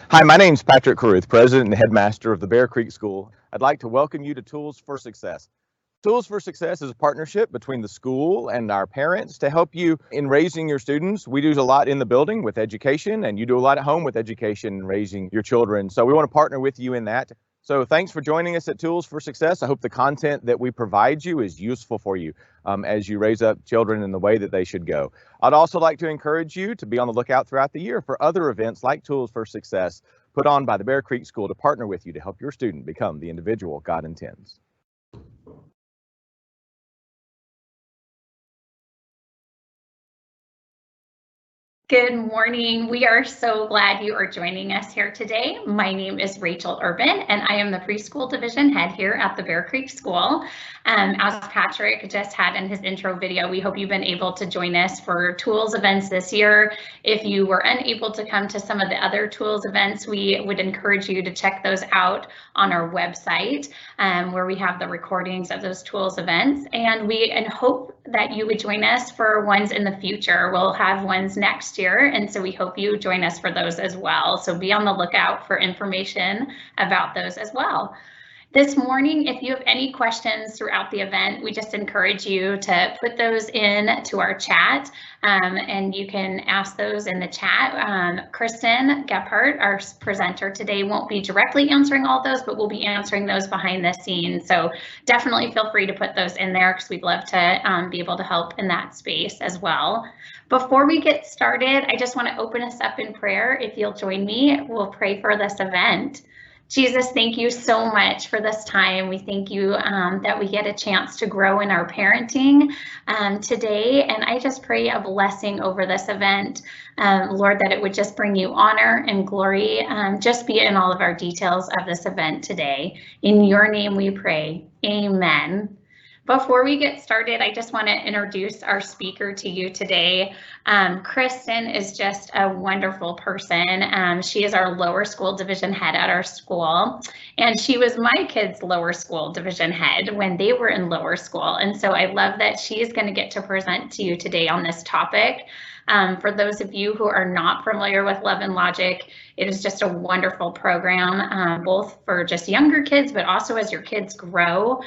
Hi, my name is Patrick Caruth, President and Headmaster of the Bear Creek School. I'd like to welcome you to Tools for Success. Tools for Success is a partnership between the school and our parents to help you in raising your students. We do a lot in the building with education, and you do a lot at home with education and raising your children. So we want to partner with you in that. So thanks for joining us at Tools for Success. I hope the content that we provide you is useful for you as you raise up children in the way that they should go. I'd also like to encourage you to be on the lookout throughout the year for other events like Tools for Success put on by the Bear Creek School to partner with you to help your student become the individual God intends. Good morning. We are so glad you are joining us here today. My name is Rachel Urban, and I am the preschool division head here at the Bear Creek School. As Patrick just had in his intro video, we hope you've been able to join us for tools events this year. If you were unable to come to some of the other tools events, we would encourage you to check those out on our website, where we have the recordings of those tools events. And we hope that you would join us for ones in the future. We'll have ones next year, and so we hope you join us for those as well. So be on the lookout for information about those as well. This morning, if you have any questions throughout the event, we just encourage you to put those in to our chat, and you can ask those in the chat. Kristen Gephart, our presenter today, won't be directly answering all those, but we'll be answering those behind the scenes. So definitely feel free to put those in there because we'd love to be able to help in that space as well. Before we get started, I just want to open us up in prayer. If you'll join me, we'll pray for this event. Jesus, thank you so much for this time. We thank you that we get a chance to grow in our parenting today. And I just pray a blessing over this event, Lord, that it would just bring you honor and glory. Just be in all of our details of this event today. In your name we pray. Amen. Before we get started, I just want to introduce our speaker to you today. Kristen is just a wonderful person. She is our lower school division head at our school, and she was my kids' lower school division head when they were in lower school. And so I love that she is going to get to present to you today on this topic. For those of you who are not familiar with Love and Logic, it is just a wonderful program, both for just younger kids, but also as your kids grow.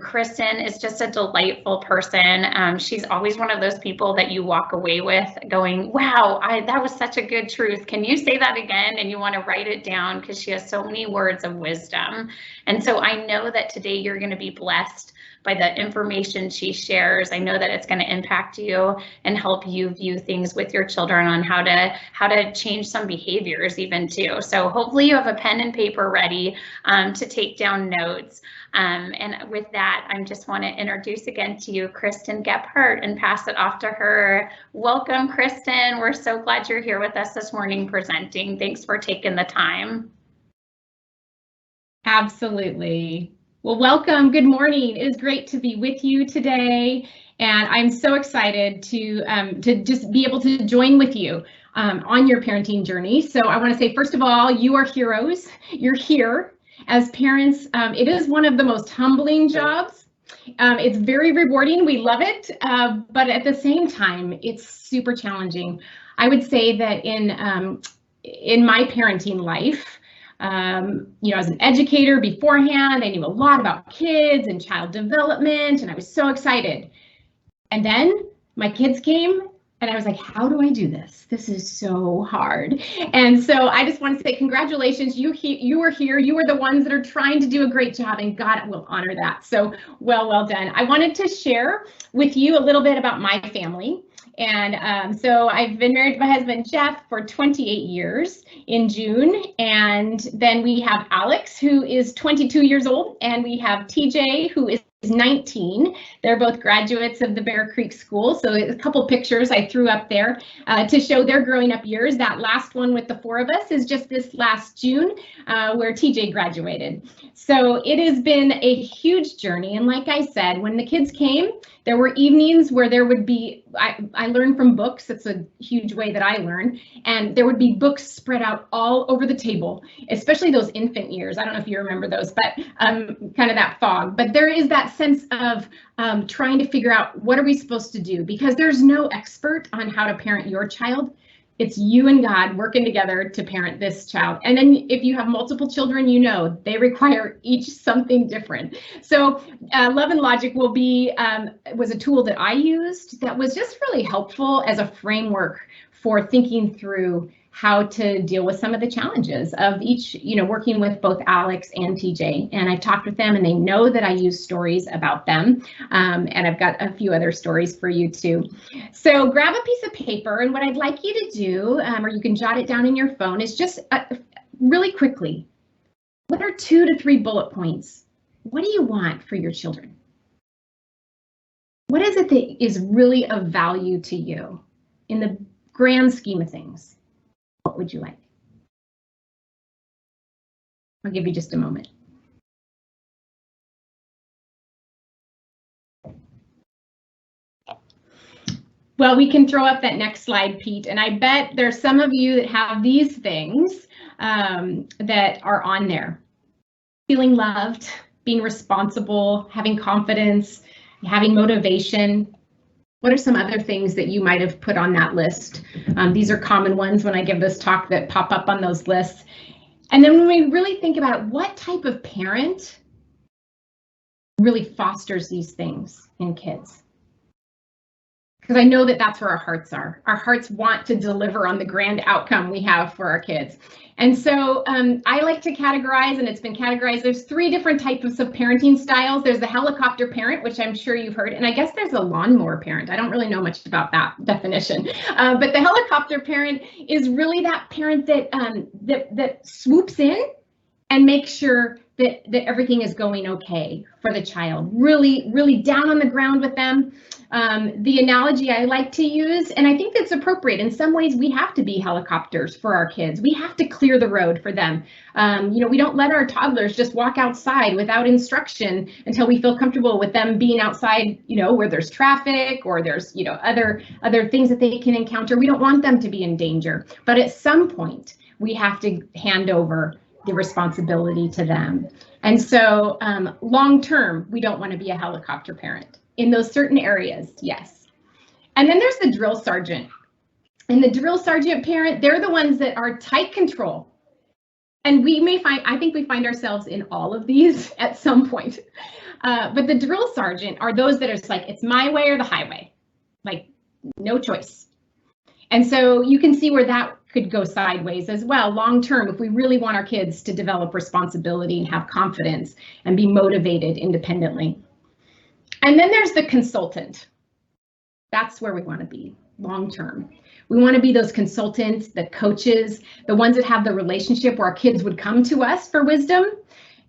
Kristen is just a delightful person. She's always one of those people that you walk away with going, wow, that was such a good truth. Can you say that again? And you want to write it down because she has so many words of wisdom. And so I know that today you're going to be blessed by the information she shares. I know that it's going to impact you and help you view things with your children on how to change some behaviors even too. So hopefully you have a pen and paper ready to take down notes. And with that, I just want to introduce again to you Kristen Gephart and pass it off to her. Welcome, Kristen. We're so glad you're here with us this morning presenting. Thanks for taking the time. Absolutely. Well, welcome. Good morning. It is great to be with you today, and I'm so excited to just be able to join with you on your parenting journey. So I want to say, first of all, you are heroes. You're here as parents. It is one of the most humbling jobs. It's very rewarding. We love it, but at the same time, it's super challenging. I would say that in my parenting life, as an educator beforehand, I knew a lot about kids and child development, and I was so excited. And then my kids came, and I was like, how do I do this? This is so hard. And so I just want to say congratulations. You are here. You are the ones that are trying to do a great job, and God will honor that. So well done. I wanted to share with you a little bit about my family. And so I've been married to my husband, Jeff, for 28 years in June. And then we have Alex, who is 22 years old, and we have TJ, who is 19. They're both graduates of the Bear Creek School. So a couple pictures I threw up there to show their growing up years. That last one with the four of us is just this last June, where TJ graduated. So it has been a huge journey. And like I said, when the kids came, there were evenings where there would be, I learned from books. That's a huge way that I learn. And there would be books spread out all over the table, especially those infant years. I don't know if you remember those, but kind of that fog. But there is that sense of trying to figure out what are we supposed to do, because there's no expert on how to parent your child. It's you and God working together to parent this child. And then if you have multiple children, you know, they require each something different. So Love and Logic was a tool that I used that was just really helpful as a framework for thinking through how to deal with some of the challenges of each, working with both Alex and TJ. And I've talked with them and they know that I use stories about them. And I've got a few other stories for you too. So grab a piece of paper, and what I'd like you to do, or you can jot it down in your phone, is just really quickly, what are 2 to 3 bullet points? What do you want for your children? What is it that is really of value to you in the grand scheme of things? What would you like? I'll give you just a moment. Well, we can throw up that next slide, Pete, and I bet there's some of you that have these things that are on there. Feeling loved, being responsible, having confidence, having motivation. What are some other things that you might have put on that list? These are common ones when I give this talk that pop up on those lists. And then when we really think about what type of parent really fosters these things in kids. Because I know that that's where our hearts are. Our hearts want to deliver on the grand outcome we have for our kids. And so I like to categorize, and it's been categorized, there's 3 different types of parenting styles. There's the helicopter parent, which I'm sure you've heard, and I guess there's a lawnmower parent. I don't really know much about that definition, but the helicopter parent is really that parent that that swoops in and makes sure that everything is going okay for the child. Really, really down on the ground with them. The analogy I like to use, and I think that's appropriate, in some ways we have to be helicopters for our kids. We have to clear the road for them. We don't let our toddlers just walk outside without instruction until we feel comfortable with them being outside, where there's traffic or there's, other things that they can encounter. We don't want them to be in danger, but at some point we have to hand over the responsibility to them. And so long term, we don't want to be a helicopter parent. In those certain areas, yes. And then there's the drill sergeant. And the drill sergeant parent, they're the ones that are tight control. And I think we find ourselves in all of these at some point. But the drill sergeant are those that are just like, it's my way or the highway, like no choice. And so you can see where that could go sideways as well, long term, if we really want our kids to develop responsibility and have confidence and be motivated independently. And then there's the consultant. That's where we want to be long term. We want to be those consultants, the coaches, the ones that have the relationship where our kids would come to us for wisdom.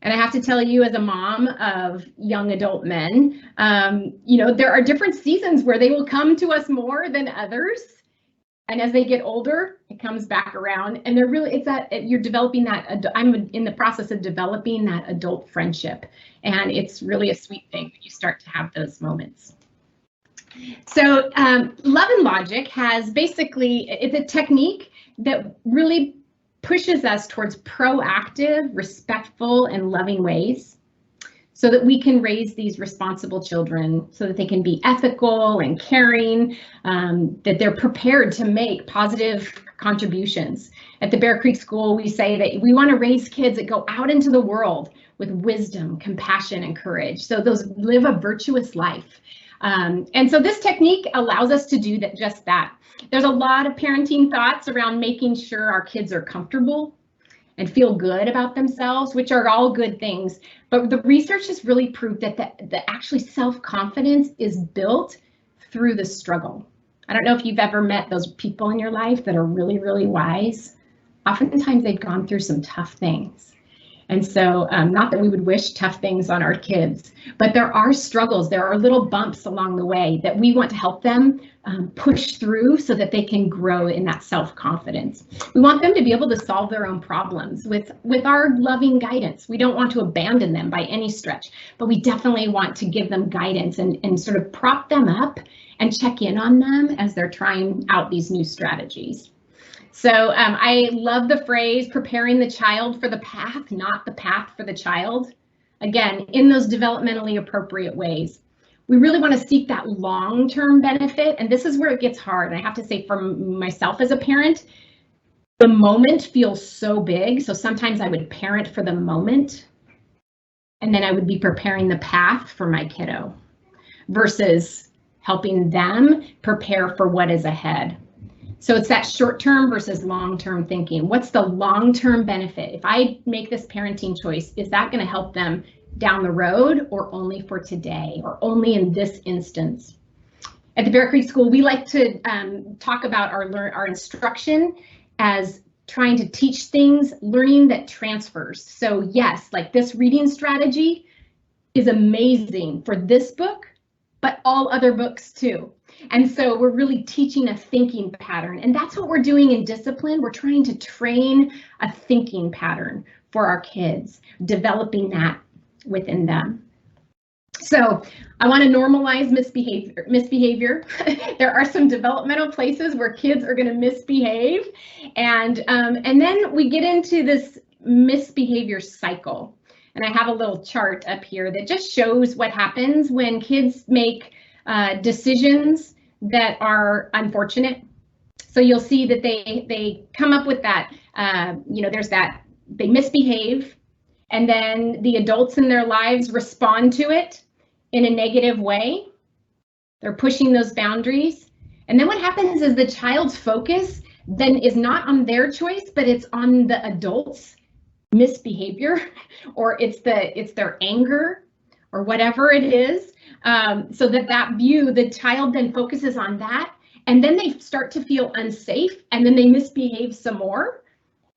And I have to tell you, as a mom of young adult men, there are different seasons where they will come to us more than others. And as they get older, it comes back around, and you're developing that. I'm in the process of developing that adult friendship, and it's really a sweet thing when you start to have those moments. So Love and Logic has it's a technique that really pushes us towards proactive, respectful, and loving ways, so that we can raise these responsible children, so that they can be ethical and caring, that they're prepared to make positive contributions. At the Bear Creek School, we say that we want to raise kids that go out into the world with wisdom, compassion, and courage. So those live a virtuous life. And so this technique allows us to do just that. There's a lot of parenting thoughts around making sure our kids are comfortable and feel good about themselves, which are all good things. But the research has really proved that actually self-confidence is built through the struggle. I don't know if you've ever met those people in your life that are really, really wise. Oftentimes they've gone through some tough things. And so not that we would wish tough things on our kids, but there are struggles, there are little bumps along the way that we want to help them push through so that they can grow in that self-confidence. We want them to be able to solve their own problems with our loving guidance. We don't want to abandon them by any stretch, but we definitely want to give them guidance and sort of prop them up and check in on them as they're trying out these new strategies. So I love the phrase, preparing the child for the path, not the path for the child. Again, in those developmentally appropriate ways. we really want to seek that long-term benefit. And this is where it gets hard. And I have to say, for myself as a parent, the moment feels so big. So sometimes I would parent for the moment, and then I would be preparing the path for my kiddo versus helping them prepare for what is ahead. So it's that short-term versus long-term thinking. What's the long-term benefit? If I make this parenting choice, is that going to help them down the road, or only for today, or only in this instance? At the Bear Creek School, we like to talk about our instruction as trying to teach things, learning that transfers. So yes, like this reading strategy is amazing for this book, but all other books too. And so we're really teaching a thinking pattern, and that's what we're doing in discipline. We're trying to train a thinking pattern for our kids, developing that within them. So I want to normalize misbehavior. There are some developmental places where kids are going to misbehave, and then we get into this misbehavior cycle. And I have a little chart up here that just shows what happens when kids make decisions that are unfortunate. So you'll see that they come up with that, there's that, they misbehave, and then the adults in their lives respond to it in a negative way. They're pushing those boundaries. And then what happens is the child's focus then is not on their choice, but it's on the adult's misbehavior, or it's their anger, or whatever it is. So that view, the child then focuses on that, and then they start to feel unsafe, and then they misbehave some more,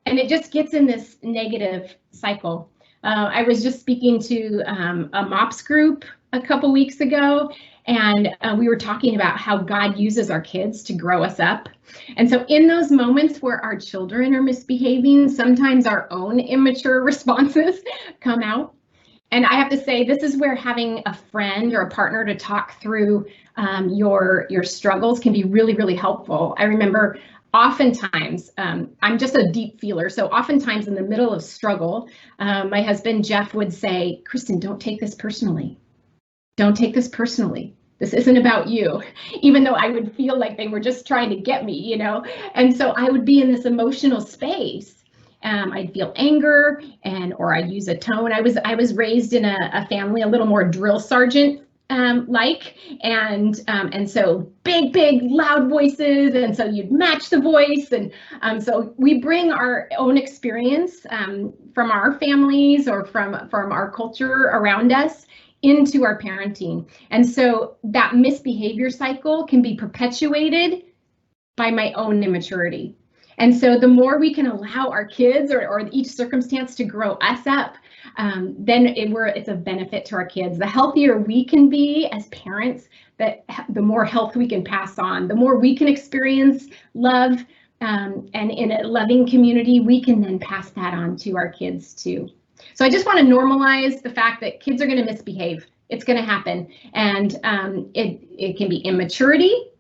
and it just gets in this negative cycle. I was just speaking to a MOPS group a couple weeks ago, and we were talking about how God uses our kids to grow us up. And so in those moments where our children are misbehaving, sometimes our own immature responses come out. And I have to say, this is where having a friend or a partner to talk through your struggles can be really, really helpful. I remember oftentimes, I'm just a deep feeler, so oftentimes in the middle of struggle, my husband Jeff would say, Kristen, don't take this personally. Don't take this personally. This isn't about you, even though I would feel like they were just trying to get me, you know? And so I would be in this emotional space. I'd feel anger, or I'd use a tone. I was raised in a family a little more drill sergeant like, and so big, loud voices, and so you'd match the voice, and so we bring our own experience from our families or from our culture around us into our parenting. And so that misbehavior cycle can be perpetuated by my own immaturity. And so the more we can allow our kids or each circumstance to grow us up, then it's a benefit to our kids. The healthier we can be as parents, the more health we can pass on, the more we can experience love, and in a loving community, we can then pass that on to our kids too. So I just want to normalize the fact that kids are going to misbehave. It's going to happen, and it can be immaturity,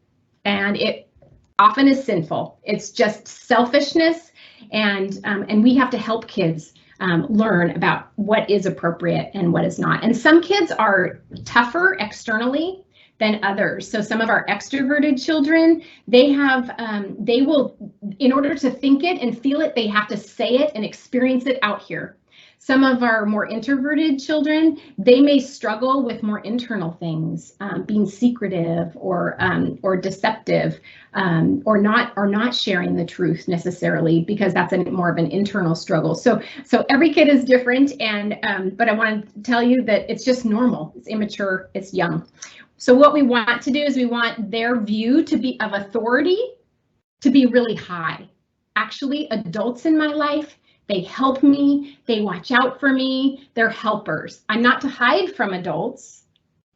and it often is sinful. It's just selfishness, and we have to help kids learn about what is appropriate and what is not. And some kids are tougher externally than others. So some of our extroverted children, they will, in order to think it and feel it, they have to say it and experience it out here. Some of our more introverted children, they may struggle with more internal things, being secretive or deceptive, or not sharing the truth necessarily, because that's more of an internal struggle. So every kid is different, and but I want to tell you that it's just normal. It's immature. It's young. So what we want to do is we want their view to be of authority to be really high. Actually, adults in my life, they help me, they watch out for me, they're helpers. I'm not to hide from adults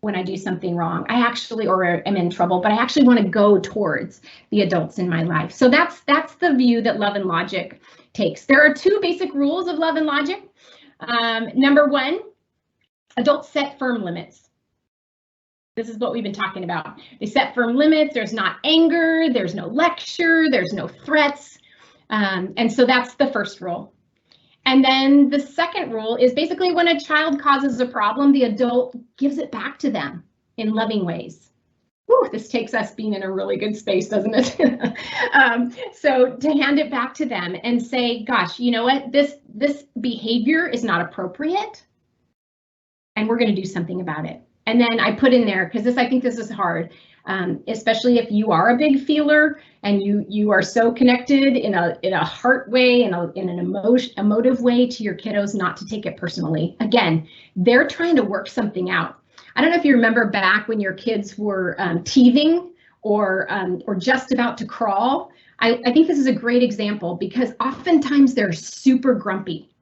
when I do something wrong. Or am in trouble, but I actually want to go towards the adults in my life. So that's the view that Love and Logic takes. There are two basic rules of Love and Logic. Number one, adults set firm limits. This is what we've been talking about. They set firm limits. There's not anger, there's no lecture, there's no threats. And so that's the first rule. And then the second rule is basically when a child causes a problem, the adult gives it back to them. in loving ways. Whew, this takes us being in a really good space, doesn't it? So to hand it back to them and say, gosh, you know what, this behavior is not appropriate, and we're going to do something about it. And then I put in there, because I think this is hard, especially if you are a big feeler and you are so connected in a heart way, in an emotive way to your kiddos, not to take it personally. Again, they're trying to work something out. I don't know if you remember back when your kids were teething or just about to crawl. I think this is a great example, because oftentimes they're super grumpy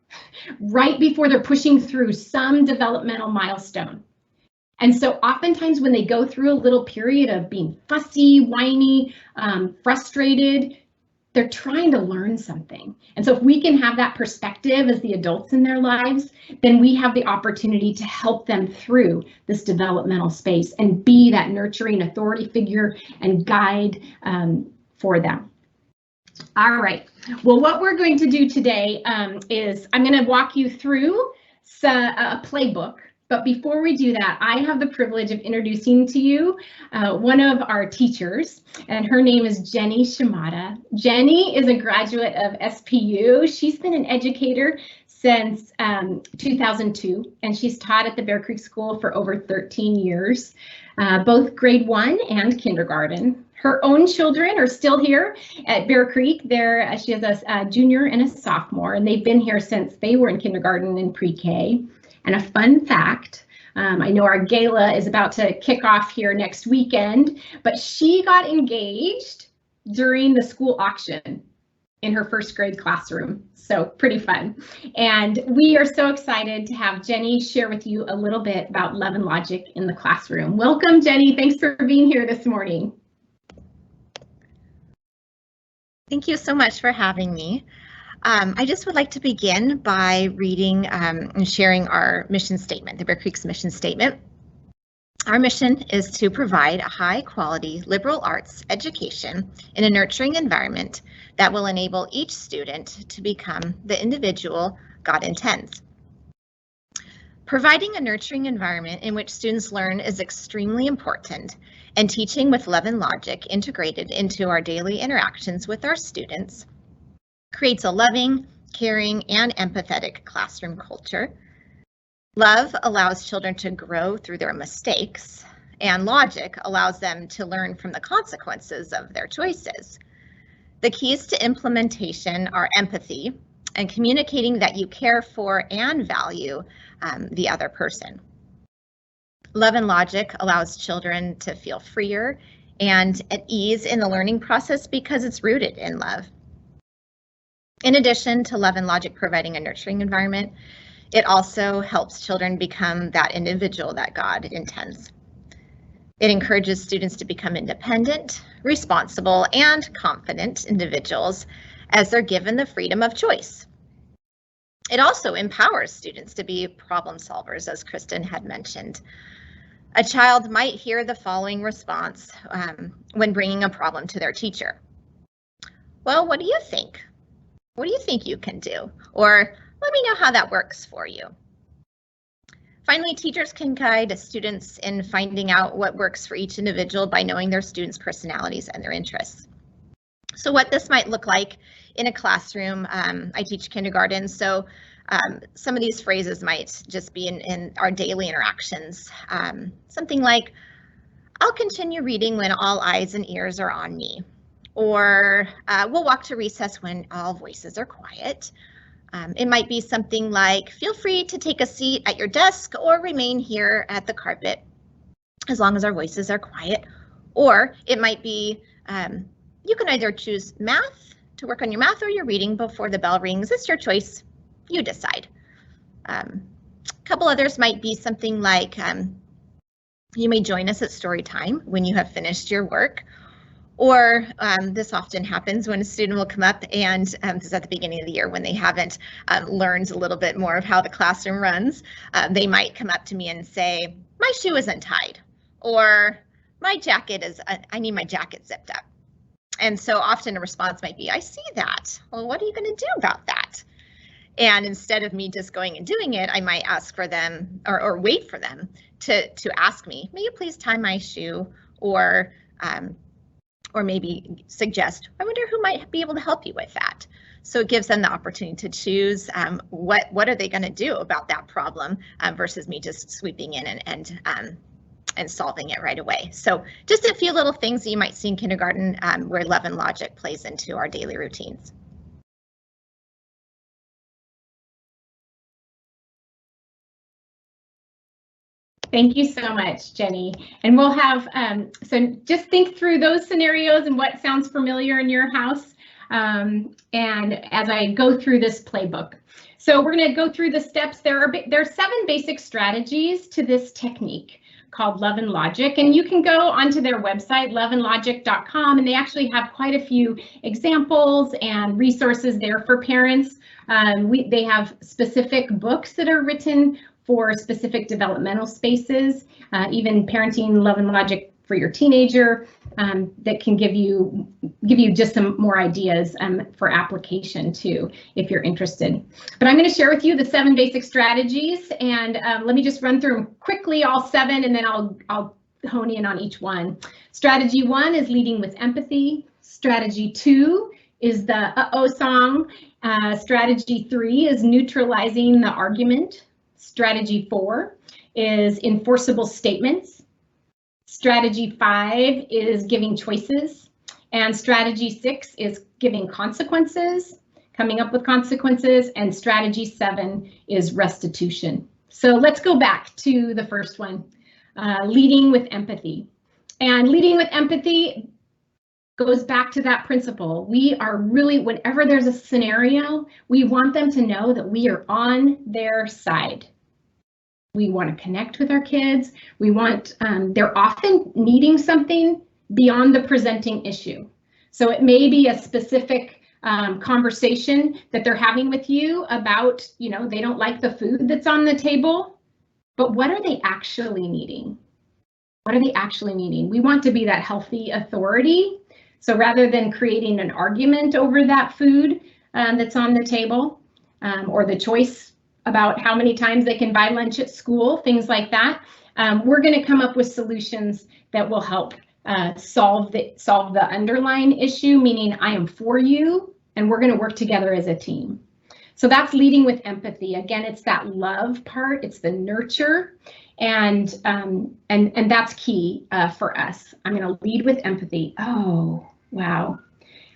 right before they're pushing through some developmental milestone. And so oftentimes when they go through a little period of being fussy, whiny, frustrated, they're trying to learn something. And so if we can have that perspective as the adults in their lives, then we have the opportunity to help them through this developmental space and be that nurturing authority figure and guide for them. All right, well, what we're going to do today is I'm going to walk you through a playbook. But before we do that, I have the privilege of introducing to you one of our teachers, and her name is Jenny Shimada. Jenny is a graduate of SPU. She's been an educator since 2002, and she's taught at the Bear Creek School for over 13 years, both grade 1 and kindergarten. Her own children are still here at Bear Creek. She has a junior and a sophomore, and they've been here since they were in kindergarten and pre-K. And a fun fact, I know our gala is about to kick off here next weekend, but she got engaged during the school auction in her first grade classroom. So pretty fun. And we are so excited to have Jenny share with you a little bit about love and logic in the classroom. Welcome, Jenny. Thanks for being here this morning. Thank you so much for having me. I just would like to begin by reading and sharing our mission statement, the Bear Creek's mission statement. Our mission is to provide a high-quality liberal arts education in a nurturing environment that will enable each student to become the individual God intends. Providing a nurturing environment in which students learn is extremely important, and teaching with love and logic integrated into our daily interactions with our students creates a loving, caring, and empathetic classroom culture. Love allows children to grow through their mistakes, and logic allows them to learn from the consequences of their choices. The keys to implementation are empathy and communicating that you care for and value the other person. Love and logic allows children to feel freer and at ease in the learning process because it's rooted in love. In addition to love and logic providing a nurturing environment, it also helps children become that individual that God intends. It encourages students to become independent, responsible, and confident individuals as they're given the freedom of choice. It also empowers students to be problem solvers, as Kristen had mentioned. A child might hear the following response when bringing a problem to their teacher. Well, what do you think? What do you think you can do? Or let me know how that works for you. Finally, teachers can guide students in finding out what works for each individual by knowing their students' personalities and their interests. So what this might look like in a classroom, I teach kindergarten, so some of these phrases might just be in our daily interactions. Something like, I'll continue reading when all eyes and ears are on me. Or we'll walk to recess when all voices are quiet. It might be something like, feel free to take a seat at your desk or remain here at the carpet as long as our voices are quiet. Or it might be, you can either choose math to work on your math or your reading before the bell rings. It's your choice. You decide. A couple others might be something like, you may join us at story time when you have finished your work. Or this often happens when a student will come up and this is at the beginning of the year when they haven't learned a little bit more of how the classroom runs. They might come up to me and say, my shoe isn't tied, or my jacket is, I need my jacket zipped up. And so often a response might be, I see that. Well, what are you going to do about that? And instead of me just going and doing it, I might ask for them or wait for them to ask me, may you please tie my shoe, or maybe suggest, I wonder who might be able to help you with that. So it gives them the opportunity to choose what are they going to do about that problem versus me just sweeping in and solving it right away. So just a few little things that you might see in kindergarten where love and logic plays into our daily routines. Thank you so much, Jenny. And we'll have, so just think through those scenarios and what sounds familiar in your house. And as I go through this playbook. So we're going to go through the steps. There are 7 basic strategies to this technique called Love and Logic, and you can go onto their website, loveandlogic.com, and they actually have quite a few examples and resources there for parents. They have specific books that are written for specific developmental spaces, even Parenting Love and Logic for your teenager, that can give you just some more ideas for application too, if you're interested. But I'm going to share with you the 7 basic strategies, and let me just run through them quickly, all 7, and then I'll hone in on each one. Strategy 1 is leading with empathy. Strategy 2 is the uh-oh song. Strategy 3 is neutralizing the argument. Strategy 4 is enforceable statements. Strategy 5 is giving choices. And strategy 6 is giving consequences, coming up with consequences. And strategy 7 is restitution. So let's go back to the first one, leading with empathy. And leading with empathy goes back to that principle. We are really, whenever there's a scenario, we want them to know that we are on their side. We want to connect with our kids. We want, they're often needing something beyond the presenting issue. So it may be a specific conversation that they're having with you about, they don't like the food that's on the table, but what are they actually needing? What are they actually needing? We want to be that healthy authority. So rather than creating an argument over that food that's on the table, or the choice about how many times they can buy lunch at school, things like that, we're going to come up with solutions that will help solve the underlying issue, meaning I am for you, and we're going to work together as a team. So that's leading with empathy. Again, it's that love part, it's the nurture, and that's key for us. I'm going to lead with empathy. Oh, wow.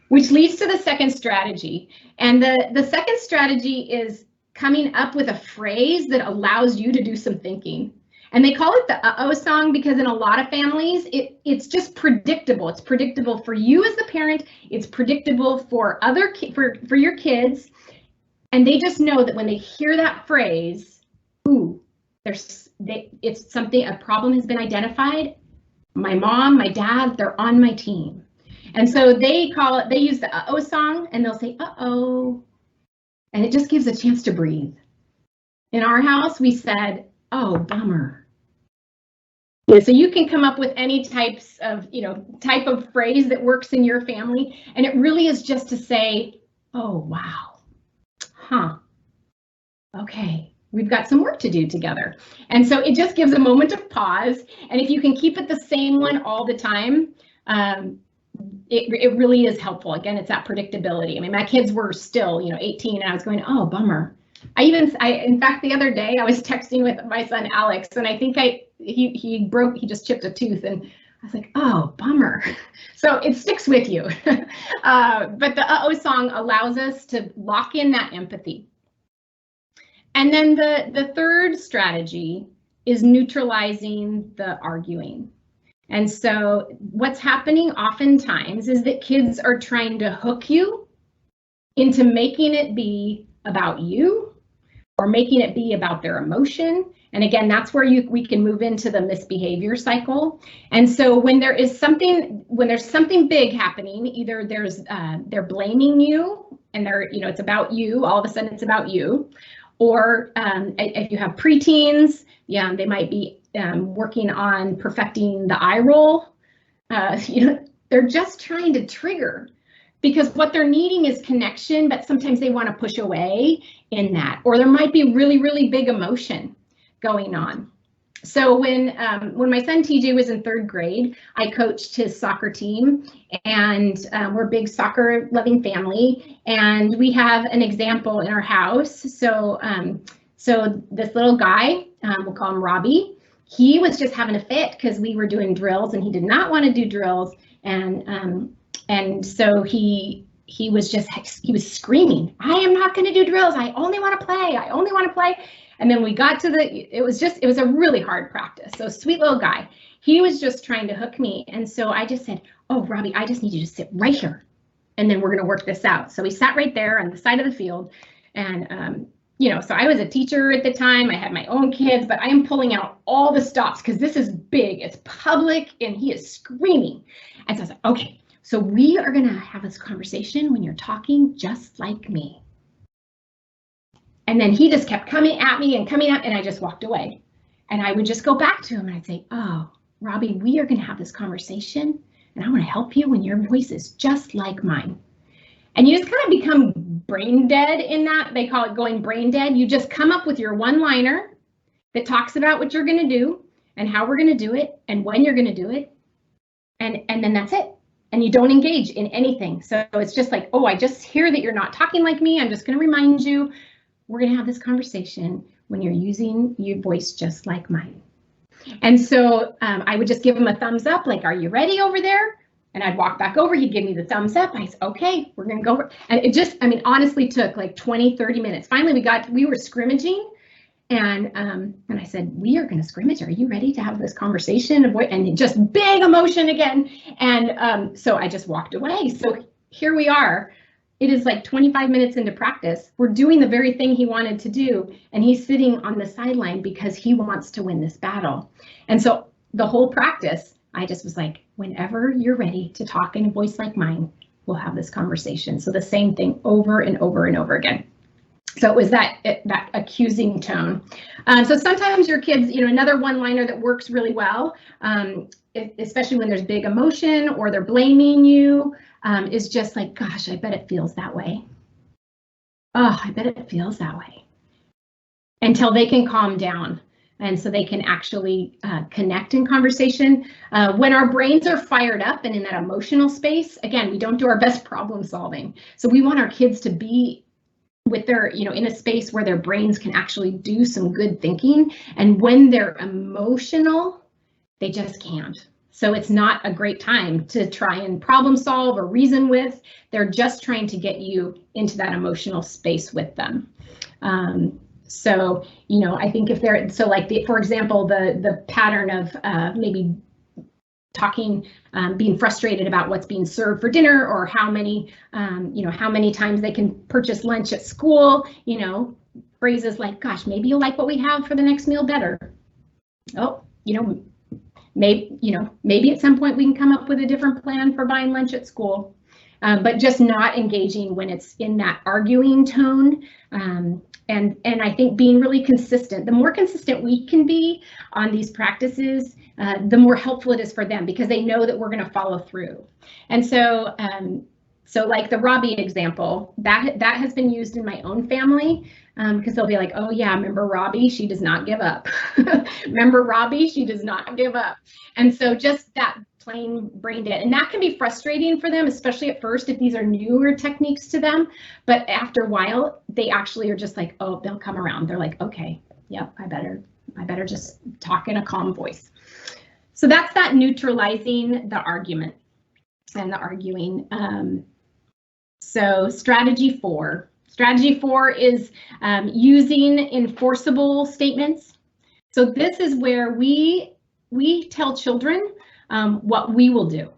Which leads to the second strategy. And the second strategy is coming up with a phrase that allows you to do some thinking. And they call it the uh-oh song because in a lot of families, it's just predictable. It's predictable for you as the parent. It's predictable for for your kids. And they just know that when they hear that phrase, ooh, it's something, a problem has been identified. My mom, my dad, they're on my team. And so they use the uh-oh song, and they'll say, uh-oh. And it just gives a chance to breathe. In our house, we said, oh, bummer. Yeah, so you can come up with any type of phrase that works in your family. And it really is just to say, oh, wow, huh, okay, we've got some work to do together. And so it just gives a moment of pause. And if you can keep it the same one all the time, it really is helpful. Again, it's that predictability. I mean, my kids were still, 18, and I was going, oh, bummer. In fact, the other day I was texting with my son Alex, and I think he just chipped a tooth, and I was like, oh, bummer. So it sticks with you. But the uh-oh song allows us to lock in that empathy. And then the third strategy is neutralizing the arguing. And so what's happening oftentimes is that kids are trying to hook you into making it be about you or making it be about their emotion. And again, that's where we can move into the misbehavior cycle. And so when there's something big happening, either they're blaming you and it's about you, all of a sudden it's about you, or if you have preteens, they might be working on perfecting the eye roll. They're just trying to trigger because what they're needing is connection, but sometimes they want to push away in that, or there might be really, really big emotion going on. So when my son TJ was in 3rd grade, I coached his soccer team, and we're a big soccer loving family, and we have an example in our house. So so this little guy, we'll call him Robbie, he was just having a fit because we were doing drills and he did not want to do drills, and so he was screaming, "I am not going to do drills. I only want to play. I only want to play." And then we got to it was a really hard practice. So sweet little guy, he was just trying to hook me. And so I just said, "Oh, Robbie, I just need you to sit right here, and then we're going to work this out." So we sat right there on the side of the field. And, you know, so I was a teacher at the time. I had my own kids, but I am pulling out all the stops because this is big, it's public, and he is screaming. And so I was like, "Okay, so we are going to have this conversation when you're talking just like me." And then he just kept coming at me and coming up, and I just walked away. And I would just go back to him and I'd say, "Oh, Robbie, we are going to have this conversation, and I want to help you when your voice is just like mine." And you just kind of become brain dead in that. They call it going brain dead. You just come up with your one-liner that talks about what you're going to do and how we're going to do it and when you're going to do it. And then that's it. And you don't engage in anything. So it's just like, "Oh, I just hear that you're not talking like me. I'm just going to remind you, we're going to have this conversation when you're using your voice just like mine." And so I would just give him a thumbs up, like, "Are you ready over there?" And I'd walk back over, he'd give me the thumbs up. I said, "Okay, we're going to go." And it just, I mean, honestly took like 20, 30 minutes. Finally, we were scrimmaging, and I said, "We are going to scrimmage. Are you ready to have this conversation?" And just big emotion again. And so I just walked away. So here we are. It is like 25 minutes into practice. We're doing the very thing he wanted to do, and he's sitting on the sideline because he wants to win this battle. And so the whole practice, I just was like, "Whenever you're ready to talk in a voice like mine, we'll have this conversation." So the same thing over and over and over again. So it was that accusing tone. So sometimes your kids, you know, another one-liner that works really well, especially when there's big emotion or they're blaming you, is just like, "Gosh, I bet it feels that way. Oh, I bet it feels that way." Until they can calm down. And so they can actually connect in conversation. When our brains are fired up and in that emotional space, again, we don't do our best problem solving. So we want our kids to be with their, you know, in a space where their brains can actually do some good thinking. And when they're emotional, they just can't. So it's not a great time to try and problem solve or reason with. They're just trying to get you into that emotional space with them. So, you know, I think if they're, so like, for example, the pattern of maybe talking, being frustrated about what's being served for dinner, or how many, you know, how many times they can purchase lunch at school, you know, phrases like, "Gosh, maybe you'll like what we have for the next meal better." Oh, you know, maybe at some point we can come up with a different plan for buying lunch at school, but just not engaging when it's in that arguing tone. And I think being really consistent, the more consistent we can be on these practices, the more helpful it is for them, because they know that we're going to follow through. And so, so like the Robbie example, that has been used in my own family, because they'll be like, "Oh yeah, remember Robbie? She does not give up." Remember Robbie? She does not give up. And so just that plain brain dead, and that can be frustrating for them, especially at first if these are newer techniques to them. But after a while, they actually are just like, oh, they'll come around. They're like, "Okay, yep, I better just talk in a calm voice." So that's that neutralizing the argument and the arguing. So strategy 4. Strategy 4 is using enforceable statements. So this is where we tell children what we will do,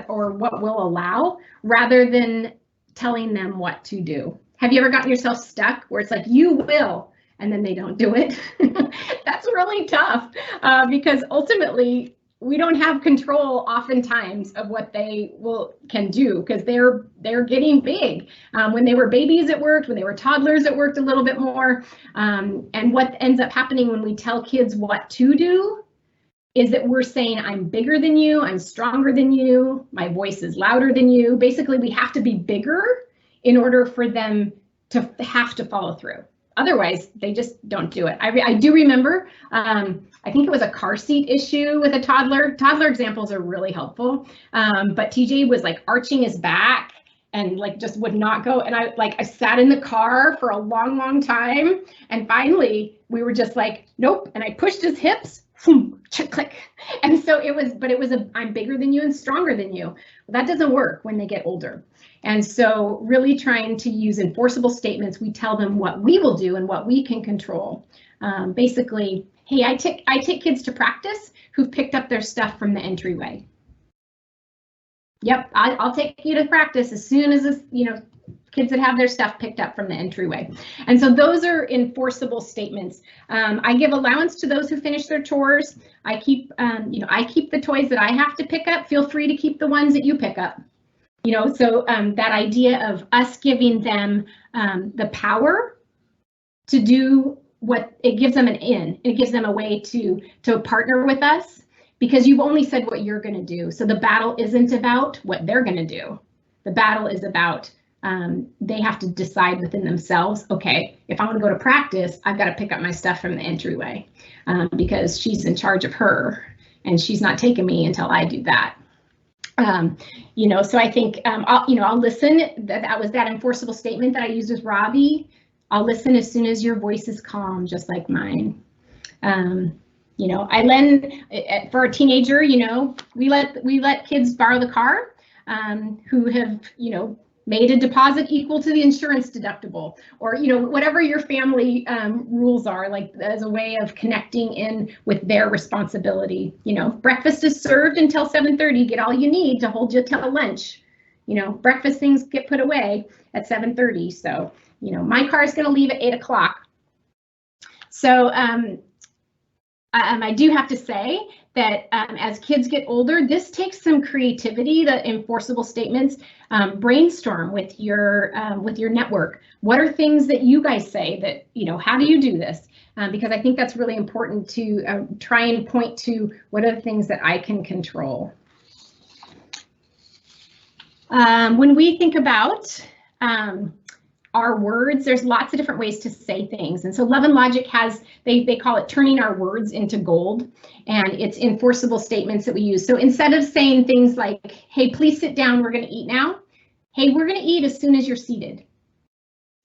or what we'll allow, rather than telling them what to do. Have you ever gotten yourself stuck where it's like, "You will," and then they don't do it? That's really tough, because ultimately we don't have control oftentimes of what they can do, because they're getting big. When they were babies, it worked. When they were toddlers, it worked a little bit more. And what ends up happening when we tell kids what to do, is that we're saying I'm bigger than you, I'm stronger than you, my voice is louder than you. Basically, we have to be bigger in order for them to have to follow through. Otherwise, they just don't do it. I do remember, I think it was a car seat issue with a toddler. Toddler examples are really helpful, but TJ was like arching his back and like just would not go. And I sat in the car for a long time. And finally we were just like, nope. And I pushed his hips, boom, click. And so it was I'm bigger than you and stronger than you. Well, that doesn't work when they get older. And so really trying to use enforceable statements, we tell them what we will do and what we can control. Basically, hey, I take kids to practice who've picked up their stuff from the entryway. Yep, I'll take you to practice as soon as this, kids that have their stuff picked up from the entryway. And so those are enforceable statements. I give allowance to those who finish their chores. I keep the toys that I have to pick up. Feel free to keep the ones that you pick up. So that idea of us giving them the power to do what it gives them an in. It gives them a way to partner with us. Because you've only said what you're going to do. So the battle isn't about what they're going to do. The battle is about they have to decide within themselves, okay, if I want to go to practice, I've got to pick up my stuff from the entryway because she's in charge of her and she's not taking me until I do that. So I think, I'll listen. That was that enforceable statement that I used with Robbie. I'll listen as soon as your voice is calm, just like mine. I lend for a teenager, we let kids borrow the car who have, made a deposit equal to the insurance deductible or, whatever your family rules are, like as a way of connecting in with their responsibility. Breakfast is served until 7:30. Get all you need to hold you till lunch. Breakfast things get put away at 7:30. So, my car is going to leave at 8 o'clock. So, I do have to say that as kids get older, this takes some creativity, the enforceable statements. Brainstorm with your network. What are things that you guys say that, how do you do this? Because I think that's really important to try and point to what are the things that I can control. When we think about our words, there's lots of different ways to say things. And so Love and Logic has, they call it turning our words into gold, and it's enforceable statements that we use. So instead of saying things like, hey, please sit down, we're going to eat now. Hey, we're going to eat as soon as you're seated.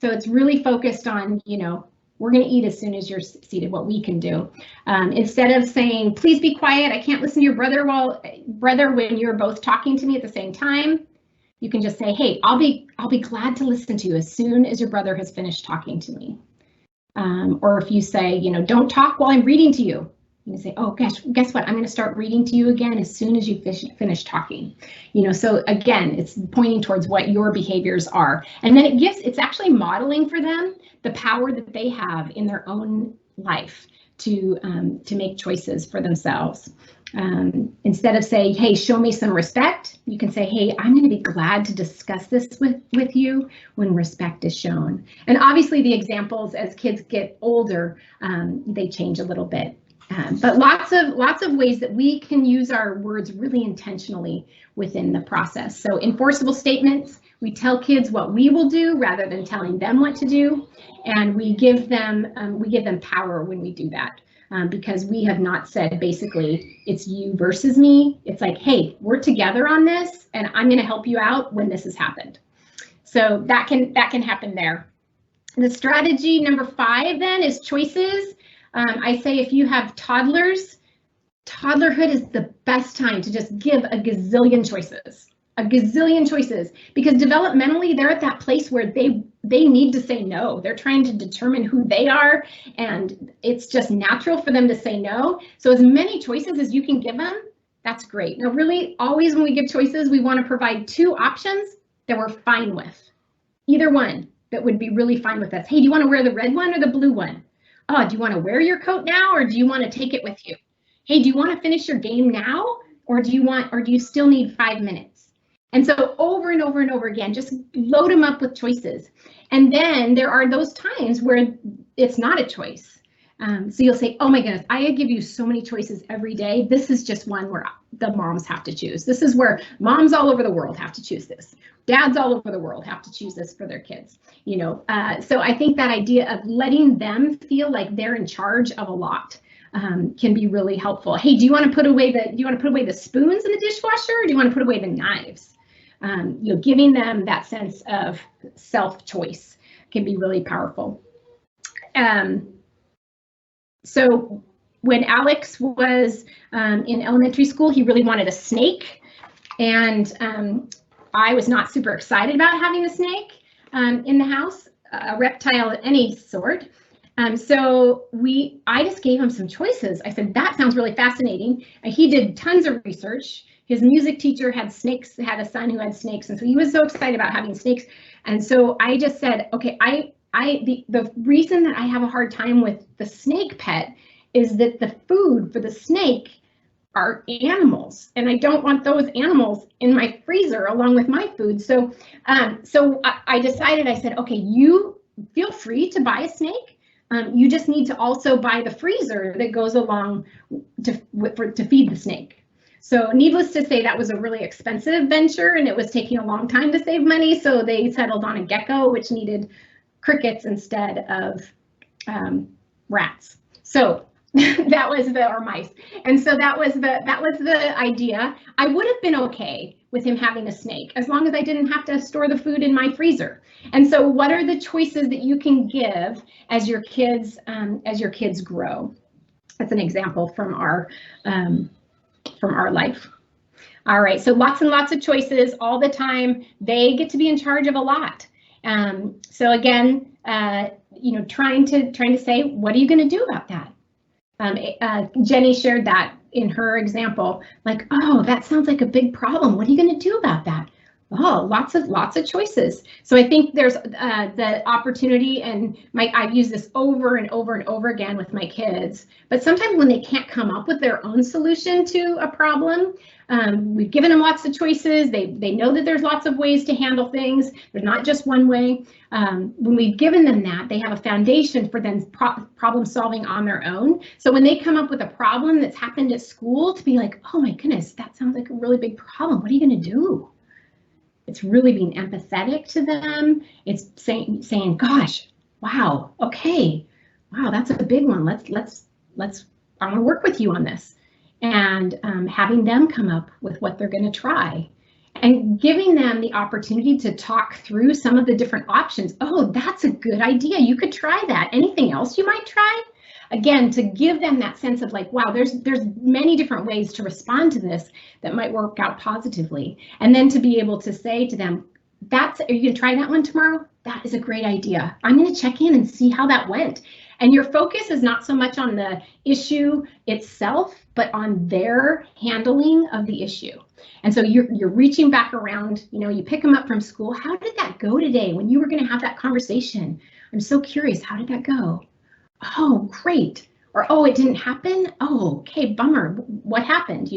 So it's really focused on, we're going to eat as soon as you're seated, what we can do. Instead of saying, please be quiet, I can't listen to your brother when you're both talking to me at the same time. You can just say, hey, I'll be glad to listen to you as soon as your brother has finished talking to me. Or if you say, don't talk while I'm reading to you. You can say, oh, gosh, guess what? I'm going to start reading to you again as soon as you finish talking. So again, it's pointing towards what your behaviors are. And then it's actually modeling for them the power that they have in their own life to make choices for themselves. Instead of saying, hey, show me some respect, you can say, hey, I'm going to be glad to discuss this with you when respect is shown. And obviously the examples as kids get older, they change a little bit. But lots of ways that we can use our words really intentionally within the process. So enforceable statements, we tell kids what we will do rather than telling them what to do. And we give them power when we do that. Because we have not said basically it's you versus me. It's like, hey, we're together on this and I'm going to help you out when this has happened. So that can happen there. The strategy number 5 then is choices. I say if you have toddlers, toddlerhood is the best time to just give a gazillion choices. Because developmentally they're at that place where they need to say no. They're trying to determine who they are, and it's just natural for them to say no. So as many choices as you can give them, that's great. Now really, always when we give choices, we want to provide 2 options that we're fine with. Either one that would be really fine with us. Hey, do you want to wear the red one or the blue one? Oh, do you want to wear your coat now or do you want to take it with you? Hey, do you want to finish your game now or do you still need 5 minutes? And so over and over and over again, just load them up with choices. And then there are those times where it's not a choice. So you'll say, oh my goodness, I give you so many choices every day. This is just one where the moms have to choose. This is where moms all over the world have to choose this. Dads all over the world have to choose this for their kids. So I think that idea of letting them feel like they're in charge of a lot can be really helpful. Hey, do you want to put away the spoons in the dishwasher, or do you want to put away the knives? Giving them that sense of self-choice can be really powerful. So when Alex was in elementary school, he really wanted a snake, and I was not super excited about having a snake in the house, a reptile of any sort. So I just gave him some choices. I said, that sounds really fascinating. And he did tons of research. His music teacher had snakes, had a son who had snakes, and so he was so excited about having snakes. And so I just said, okay, the reason that I have a hard time with the snake pet is that the food for the snake are animals, and I don't want those animals in my freezer along with my food. So I decided, I said, okay, you feel free to buy a snake. You just need to also buy the freezer that goes along to feed the snake. So needless to say, that was a really expensive venture, and it was taking a long time to save money. So they settled on a gecko, which needed crickets instead of rats. So that was or mice. And so that was the idea. I would have been okay with him having a snake as long as I didn't have to store the food in my freezer. And so what are the choices that you can give as your kids grow? That's an example from our life. All right, so lots and lots of choices all the time. They get to be in charge of a lot. So again, trying to say, what are you going to do about that? Jenny shared that in her example, like, oh, that sounds like a big problem. What are you going to do about that? Oh, lots of choices. So I think there's the opportunity, and I've used this over and over and over again with my kids, but sometimes when they can't come up with their own solution to a problem, we've given them lots of choices. They know that there's lots of ways to handle things. There's not just one way. When we've given them that, they have a foundation for then problem solving on their own. So when they come up with a problem that's happened at school, to be like, oh my goodness, that sounds like a really big problem. What are you going to do? It's really being empathetic to them. It's saying, gosh, wow, okay, wow, that's a big one. Let's I want to work with you on this, and having them come up with what they're going to try, and giving them the opportunity to talk through some of the different options. Oh, that's a good idea. You could try that. Anything else you might try? Again, to give them that sense of like, wow, there's many different ways to respond to this that might work out positively. And then to be able to say to them, are you going to try that one tomorrow? That is a great idea. I'm going to check in and see how that went. And your focus is not so much on the issue itself, but on their handling of the issue. And so you're reaching back around, you pick them up from school. How did that go today when you were going to have that conversation? I'm so curious. How did that go? Oh, great. Or, oh, it didn't happen. Oh, okay, bummer. What happened,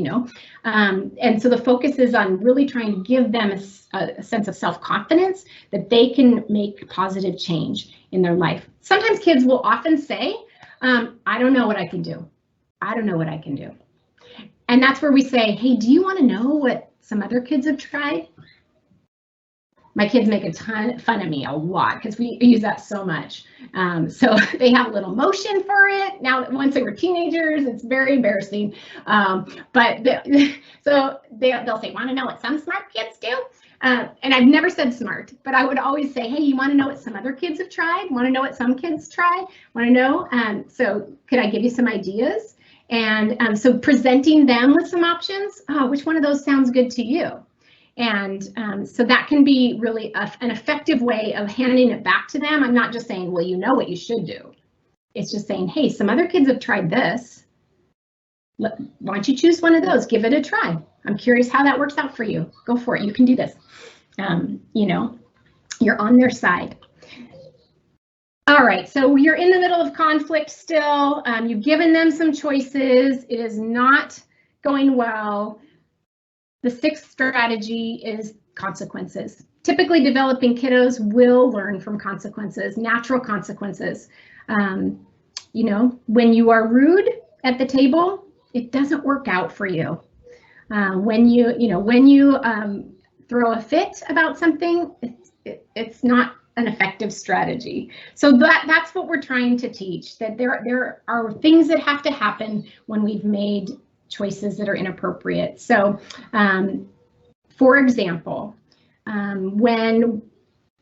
And so the focus is on really trying to give them a sense of self-confidence that they can make positive change in their life. Sometimes kids will often say, I don't know what I can do. I don't know what I can do. And that's where we say, hey, do you want to know what some other kids have tried? My kids make a ton fun of me a lot because we use that so much. So they have a little motion for it. Now, once they were teenagers, it's very embarrassing. But they'll say, want to know what some smart kids do? And I've never said smart, but I would always say, hey, you want to know what some other kids have tried? Want to know what some kids try? Want to know? So could I give you some ideas? And so presenting them with some options. Oh, which one of those sounds good to you? And so that can be really an effective way of handing it back to them. I'm not just saying, well, you know what you should do. It's just saying, hey, some other kids have tried this. Why don't you choose one of those? Give it a try. I'm curious how that works out for you. Go for it. You can do this. You're on their side. All right, so you're in the middle of conflict still. You've given them some choices. It is not going well. The sixth strategy is consequences. Typically, developing kiddos will learn from consequences, natural consequences. you know, when you are rude at the table, it doesn't work out for you. When you throw a fit about something, it's not an effective strategy. So that's what we're trying to teach, that there are things that have to happen when we've made choices that are inappropriate. So for example, when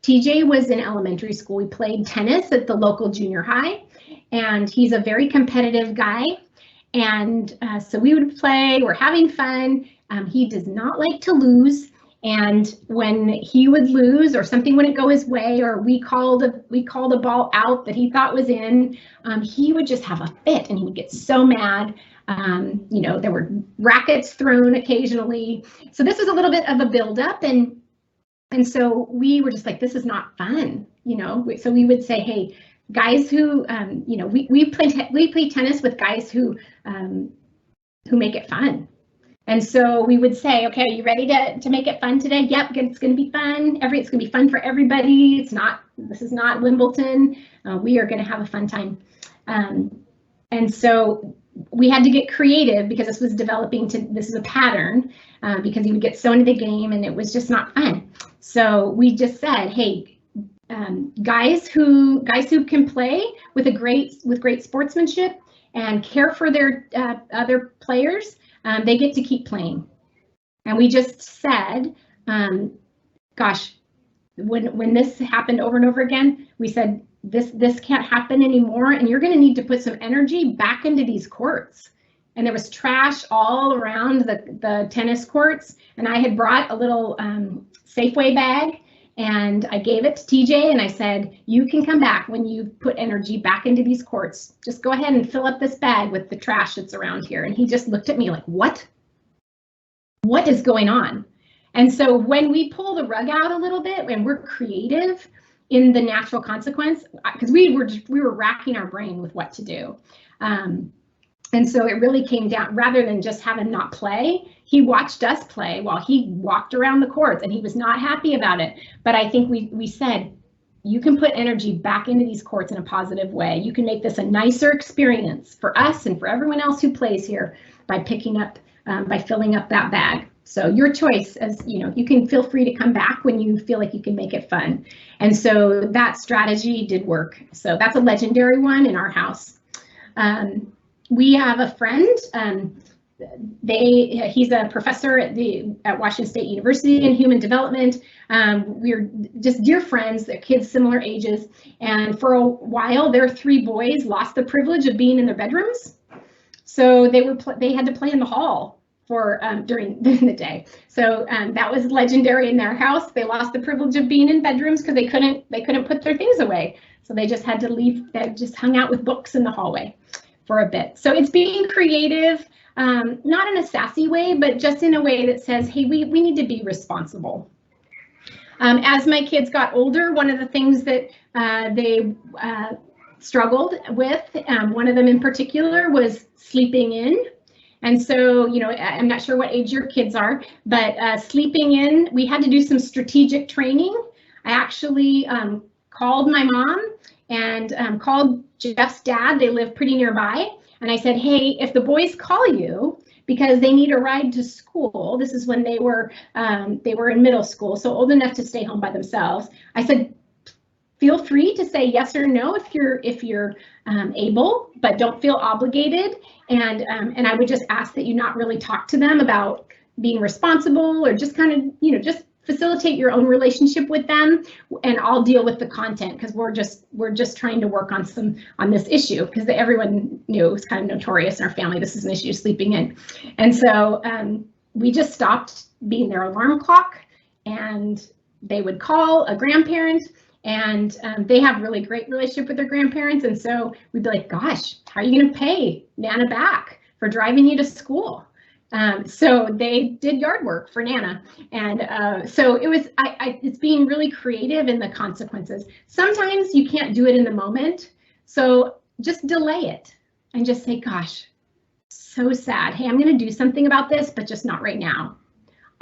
TJ was in elementary school, we played tennis at the local junior high, and he's a very competitive guy. And so we would play, we're having fun. He does not like to lose. And when he would lose or something wouldn't go his way, or we called a ball out that he thought was in, he would just have a fit and he would get so mad. You know, there were rackets thrown occasionally. So this was a little bit of a buildup, and so we were just like, this is not fun, you know. So we would say, hey, guys who, you know, we play tennis with guys who make it fun. And so we would say, okay, are you ready to make it fun today? Yep, it's going to be fun. It's going to be fun for everybody. This is not Wimbledon. We are going to have a fun time. And so we had to get creative because this was this is a pattern, because he would get so into the game and it was just not fun. So we just said, hey, guys who can play with great sportsmanship and care for their other players, they get to keep playing. And we just said, gosh, when this happened over and over again, we said, this can't happen anymore, and you're going to need to put some energy back into these courts. And there was trash all around the tennis courts, and I had brought a little Safeway bag, and I gave it to TJ, and I said, you can come back when you put energy back into these courts. Just go ahead and fill up this bag with the trash that's around here. And he just looked at me like, what? What is going on? And so when we pull the rug out a little bit and we're creative in the natural consequence, because we were racking our brain with what to do. And so it really came down, rather than just have him not play, he watched us play while he walked around the courts, and he was not happy about it. But I think we said, you can put energy back into these courts in a positive way. You can make this a nicer experience for us and for everyone else who plays here by by filling up that bag. So your choice, as you know, you can feel free to come back when you feel like you can make it fun. And so that strategy did work. So that's a legendary one in our house. We have a friend, he's a professor at Washington State University in human development. We're just dear friends, they're kids similar ages. And for a while, their 3 boys lost the privilege of being in their bedrooms. So they had to play in the hall during the day. So that was legendary in their house. They lost the privilege of being in bedrooms because they couldn't put their things away. So they just had to leave. They just hung out with books in the hallway for a bit. So it's being creative, not in a sassy way, but just in a way that says, hey, we need to be responsible. As my kids got older, one of the things that they struggled with, one of them in particular, was sleeping in. And so, you know, I'm not sure what age your kids are, but sleeping in, we had to do some strategic training. I actually called my mom and called Jeff's dad. They live pretty nearby. And I said, hey, if the boys call you because they need a ride to school, this is when they were in middle school, so old enough to stay home by themselves. I said, feel free to say yes or no if you're able, but don't feel obligated. And I would just ask that you not really talk to them about being responsible, or just kind of, you know, just facilitate your own relationship with them, and I'll deal with the content, because we're just trying to work on this issue, because everyone knew it was kind of notorious in our family. This is an issue, sleeping in. And so we just stopped being their alarm clock, and they would call a grandparent, and they have really great relationship with their grandparents. And so we'd be like, gosh, how are you going to pay Nana back for driving you to school? So they did yard work for Nana. And so it was, it's being really creative in the consequences. Sometimes you can't do it in the moment. So just delay it and just say, gosh, so sad. Hey, I'm going to do something about this, but just not right now.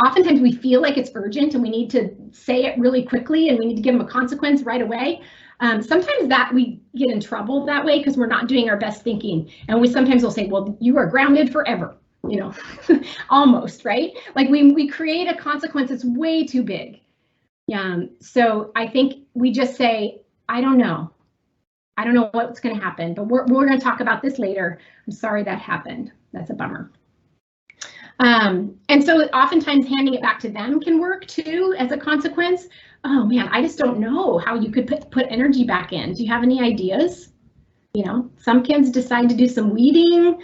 oftentimes we feel like it's urgent and we need to say it really quickly and we need to give them a consequence right away. Sometimes that we get in trouble that way because we're not doing our best thinking. And we sometimes will say, well, you are grounded forever, you know, almost, right? Like we create a consequence that's way too big. So I think we just say, I don't know. I don't know what's going to happen, but we're going to talk about this later. I'm sorry that happened. That's a bummer. And so oftentimes handing it back to them can work too as a consequence. Oh man, I just don't know how you could put energy back in. Do you have any ideas? You know, some kids decide to do some weeding.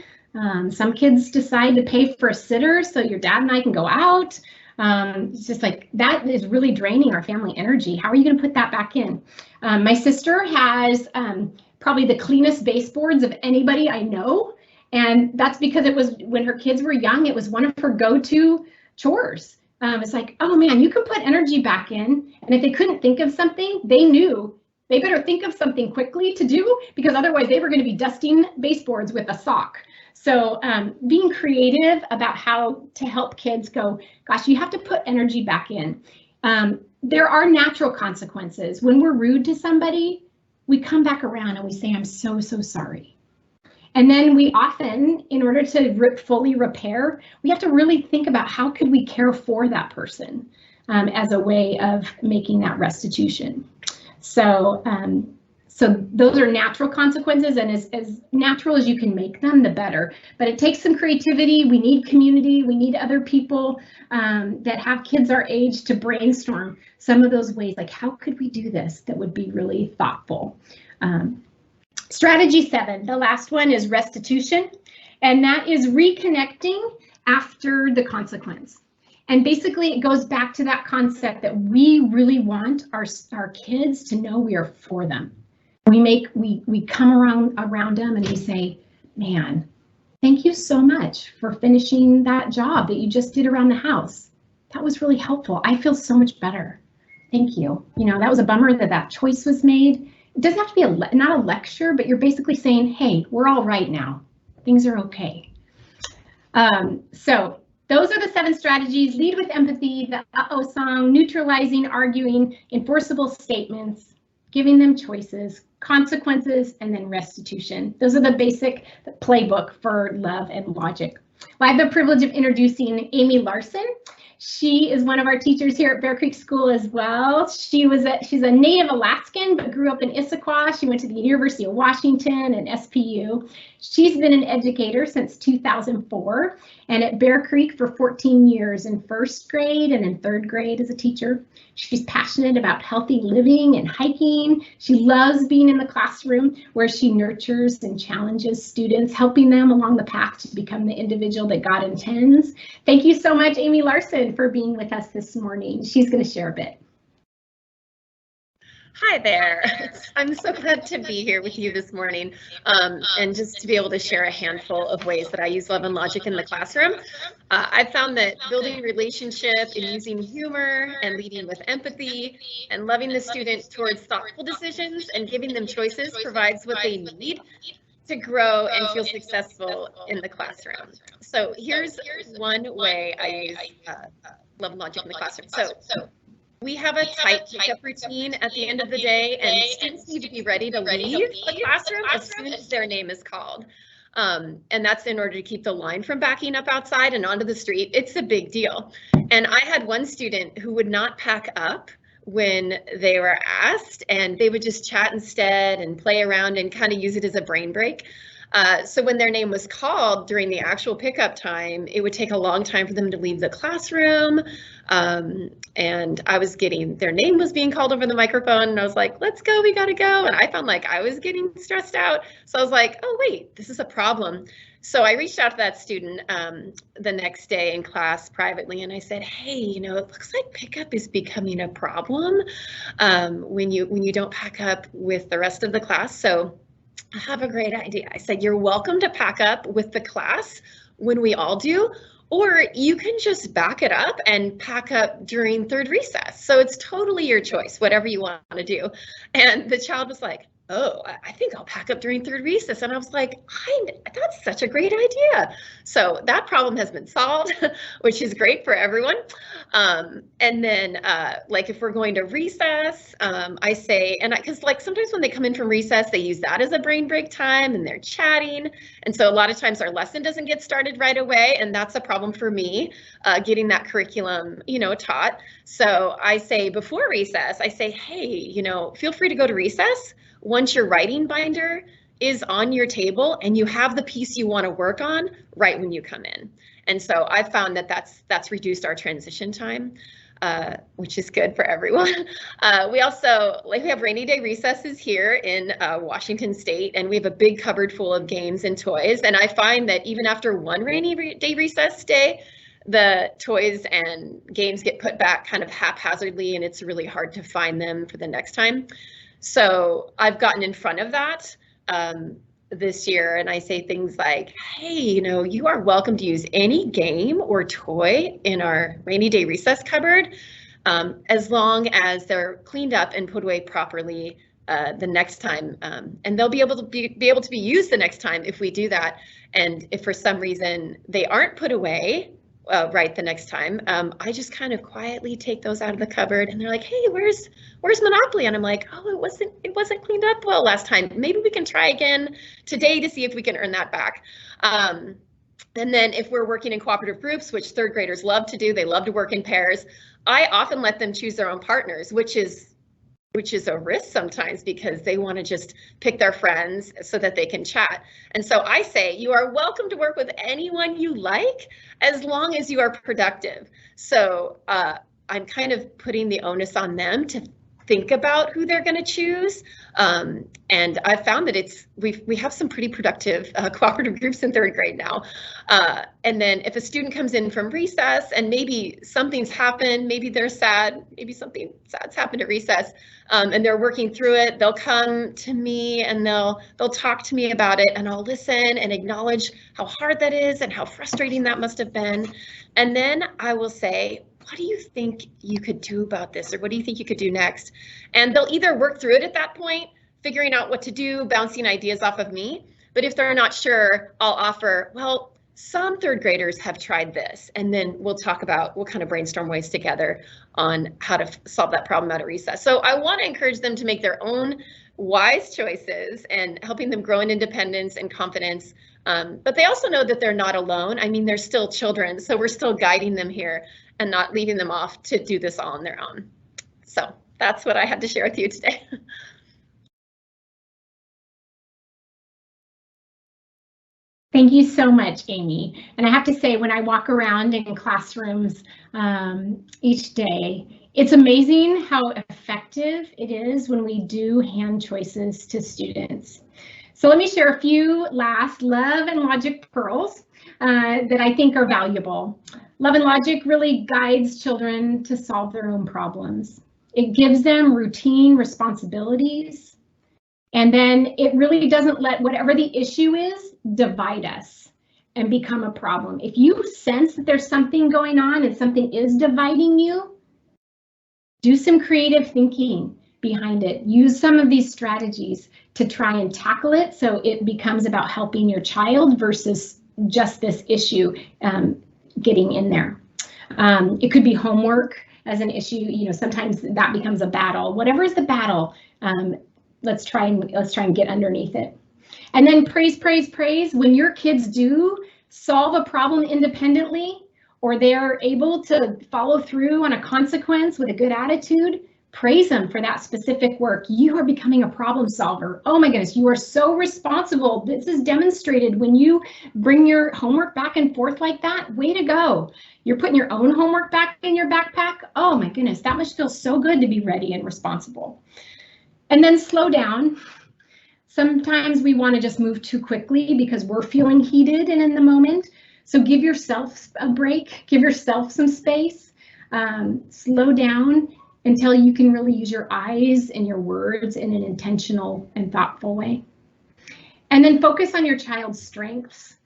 Some kids decide to pay for a sitter so your dad and I can go out. It's just like, that is really draining our family energy. How are you going to put that back in? My sister has probably the cleanest baseboards of anybody I know. And that's because it was when her kids were young, it was one of her go-to chores. It's like, oh man, you can put energy back in. And if they couldn't think of something, they knew they better think of something quickly to do, because otherwise they were going to be dusting baseboards with a sock. So being creative about how to help kids go, gosh, you have to put energy back in. There are natural consequences. When we're rude to somebody, we come back around and we say, I'm so, so sorry. And then we often, in order to fully repair, we have to really think about how could we care for that person as a way of making that restitution. So, so those are natural consequences, and as natural as you can make them, the better. But it takes some creativity. We need community. We need other people that have kids our age to brainstorm some of those ways, like how could we do this that would be really thoughtful. Strategy 7, the last one, is restitution, and that is reconnecting after the consequence. And basically it goes back to that concept that we really want our kids to know we are for them. We come around them and we say, man, thank you so much for finishing that job that you just did around the house. That was really helpful. I feel so much better. Thank you. You know, that was a bummer that choice was made. It doesn't have to be not a lecture, but you're basically saying, hey, we're all right now. Things are okay. So those are the 7 strategies: lead with empathy, the uh-oh song, neutralizing, arguing, enforceable statements, giving them choices, consequences, and then restitution. Those are the basic playbook for love and logic. Well, I have the privilege of introducing Amy Larson. She is one of our teachers here at Bear Creek School as well. She's a native Alaskan, but grew up in Issaquah. She went to the University of Washington and SPU. She's been an educator since 2004 and at Bear Creek for 14 years in 1st grade and in 3rd grade as a teacher. She's passionate about healthy living and hiking. She loves being in the classroom where she nurtures and challenges students, helping them along the path to become the individual that God intends. Thank you so much, Amy Larson, for being with us this morning. She's going to share a bit. Hi there. I'm so glad to be here with you this morning and just to be able to share a handful of ways that I use love and logic in the classroom. I've found that building relationship and using humor and leading with empathy and loving the student towards thoughtful decisions and giving them choices provides what they need to grow and feel successful in the classroom. So here's one way I use love and logic in the classroom. So we have a tight pickup routine at the end of the day, and students need to be ready to leave the classroom as soon as their name is called. And that's in order to keep the line from backing up outside and onto the street. It's a big deal. And I had one student who would not pack up when they were asked, and they would just chat instead and play around and kind of use it as a brain break. So when their name was called during the actual pickup time, it would take a long time for them to leave the classroom. And I was their name was being called over the microphone, and I was like, let's go, we gotta go. And I found like I was getting stressed out. So I was like, oh wait, this is a problem. So I reached out to that student the next day in class privately, and I said, hey, you know, it looks like pickup is becoming a problem when you don't pack up with the rest of the class. So I have a great idea. I said, you're welcome to pack up with the class when we all do, or you can just back it up and pack up during 3rd recess. So it's totally your choice, whatever you want to do. And the child was like, oh, I think I'll pack up during third recess. And I was like, that's such a great idea. So that problem has been solved, which is great for everyone. And then like if we're going to recess, I say, because like sometimes when they come in from recess, they use that as a brain break time and they're chatting. And so a lot of times our lesson doesn't get started right away. And that's a problem for me, getting that curriculum, taught. So I say before recess, I say, hey, feel free to go to recess once your writing binder is on your table and you have the piece you want to work on right when you come in. And so I found that that's reduced our transition time, which is good for everyone. We also, we have rainy day recesses here in Washington State, and we have a big cupboard full of games and toys. And I find that even after one rainy day recess day, the toys and games get put back kind of haphazardly, and it's really hard to find them for the next time. So I've gotten in front of that this year, and I say things like, hey, you are welcome to use any game or toy in our rainy day recess cupboard, as long as they're cleaned up and put away properly the next time. And they'll be able to be used the next time if we do that. And if for some reason they aren't put away right the next time, I just kind of quietly take those out of the cupboard, and they're like, hey, where's Monopoly? And I'm like, oh, it wasn't cleaned up well last time. Maybe we can try again today to see if we can earn that back. And then if we're working in cooperative groups, which third graders love to do, they love to work in pairs, I often let them choose their own partners, which is a risk sometimes because they want to just pick their friends so that they can chat. And so I say, you are welcome to work with anyone you like as long as you are productive. So I'm kind of putting the onus on them to think about who they're going to choose. And I've found that we have some pretty productive cooperative groups in third grade now. And then if a student comes in from recess and maybe something's happened, maybe they're sad, maybe something sad's happened at recess, and they're working through it, they'll come to me and they'll talk to me about it, and I'll listen and acknowledge how hard that is and how frustrating that must have been. And then I will say, what do you think you could do about this? Or what do you think you could do next? And they'll either work through it at that point, figuring out what to do, bouncing ideas off of me. But if they're not sure, I'll offer, well, some third graders have tried this. And then we'll kind of brainstorm ways together on how to solve that problem out at recess. So I want to encourage them to make their own wise choices and helping them grow in independence and confidence. But they also know that they're not alone. I mean, they're still children, so we're still guiding them here and not leaving them off to do this all on their own. So that's what I had to share with you today. Thank you so much, Amy. And I have to say, when I walk around in classrooms each day, it's amazing how effective it is when we do hand choices to students. So let me share a few last love and logic pearls that I think are valuable. Love and logic really guides children to solve their own problems. It gives them routine responsibilities, and then it really doesn't let whatever the issue is divide us and become a problem. If you sense that there's something going on and something is dividing you, do some creative thinking behind it. Use some of these strategies to try and tackle it so it becomes about helping your child versus just this issue getting in there. It could be homework as an issue. Sometimes that becomes a battle. Whatever is the battle, let's try and get underneath it. And then praise, praise, praise. When your kids do solve a problem independently, or they are able to follow through on a consequence with a good attitude, praise them for that specific work. You are becoming a problem solver. Oh my goodness, you are so responsible. This is demonstrated when you bring your homework back and forth like that. Way to go. You're putting your own homework back in your backpack. Oh my goodness, that must feel so good to be ready and responsible. And then slow down. Sometimes we want to just move too quickly because we're feeling heated and in the moment. So give yourself a break, give yourself some space, slow down until you can really use your eyes and your words in an intentional and thoughtful way. And then focus on your child's strengths.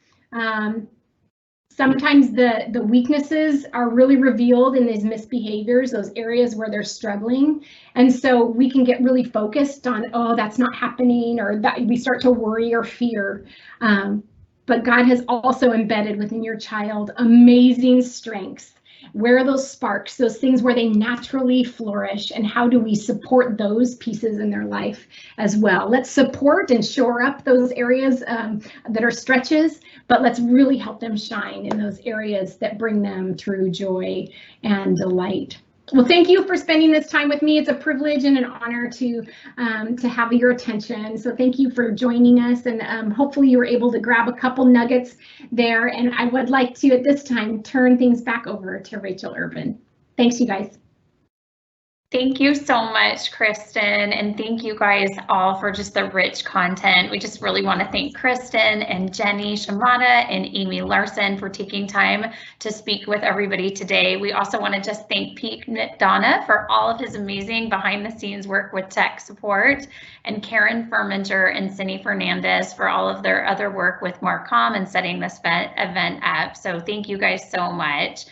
Sometimes the weaknesses are really revealed in these misbehaviors, those areas where they're struggling. And so we can get really focused on, oh, that's not happening, or that we start to worry or fear. But God has also embedded within your child amazing strengths. Where are those sparks, those things where they naturally flourish, and how do we support those pieces in their life as well? Let's support and shore up those areas that are stretches, but let's really help them shine in those areas that bring them true joy and delight. Well, thank you for spending this time with me. It's a privilege and an honor to have your attention. So thank you for joining us, and hopefully you were able to grab a couple nuggets there. And I would like to, at this time, turn things back over to Rachel Urban. Thanks, you guys. Thank you so much, Kristen, and thank you guys all for just the rich content. We just really want to thank Kristen and Jenny Shimada and Amy Larson for taking time to speak with everybody today. We also want to just thank Pete McDonough for all of his amazing behind-the-scenes work with tech support, and Karen Furminger and Cindy Fernandez for all of their other work with Marcom and setting this event up. So thank you guys so much.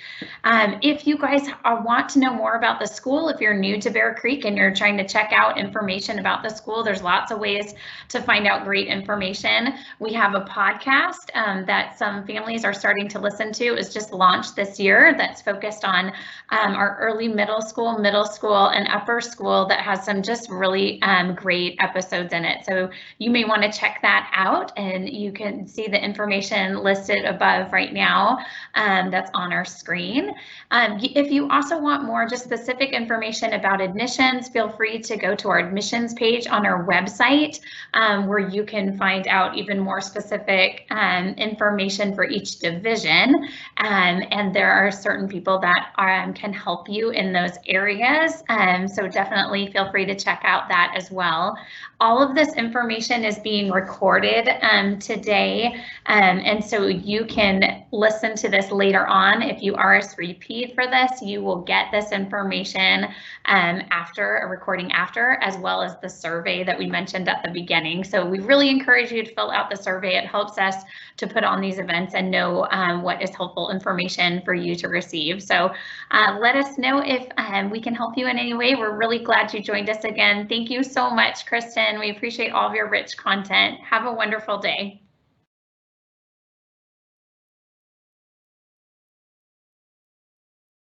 If you guys want to know more about the school, if you're new to Bear Creek and you're trying to check out information about the school, there's lots of ways to find out great information. We have a podcast that some families are starting to listen to. It was just launched this year that's focused on our early middle school, and upper school that has some just really great episodes in it. So you may want to check that out, and you can see the information listed above right now that's on our screen. If you also want more just specific information about admissions, feel free to go to our admissions page on our website, where you can find out even more specific information for each division. And there are certain people that can help you in those areas. So definitely feel free to check out that as well. All of this information is being recorded today, and so you can listen to this later on. If you RSVP'd for this, you will get this information after a recording after, as well as the survey that we mentioned at the beginning. So we really encourage you to fill out the survey. It helps us to put on these events and know what is helpful information for you to receive. So let us know if we can help you in any way. We're really glad you joined us again. Thank you so much, Kristen. We appreciate all of your rich content. Have a wonderful day.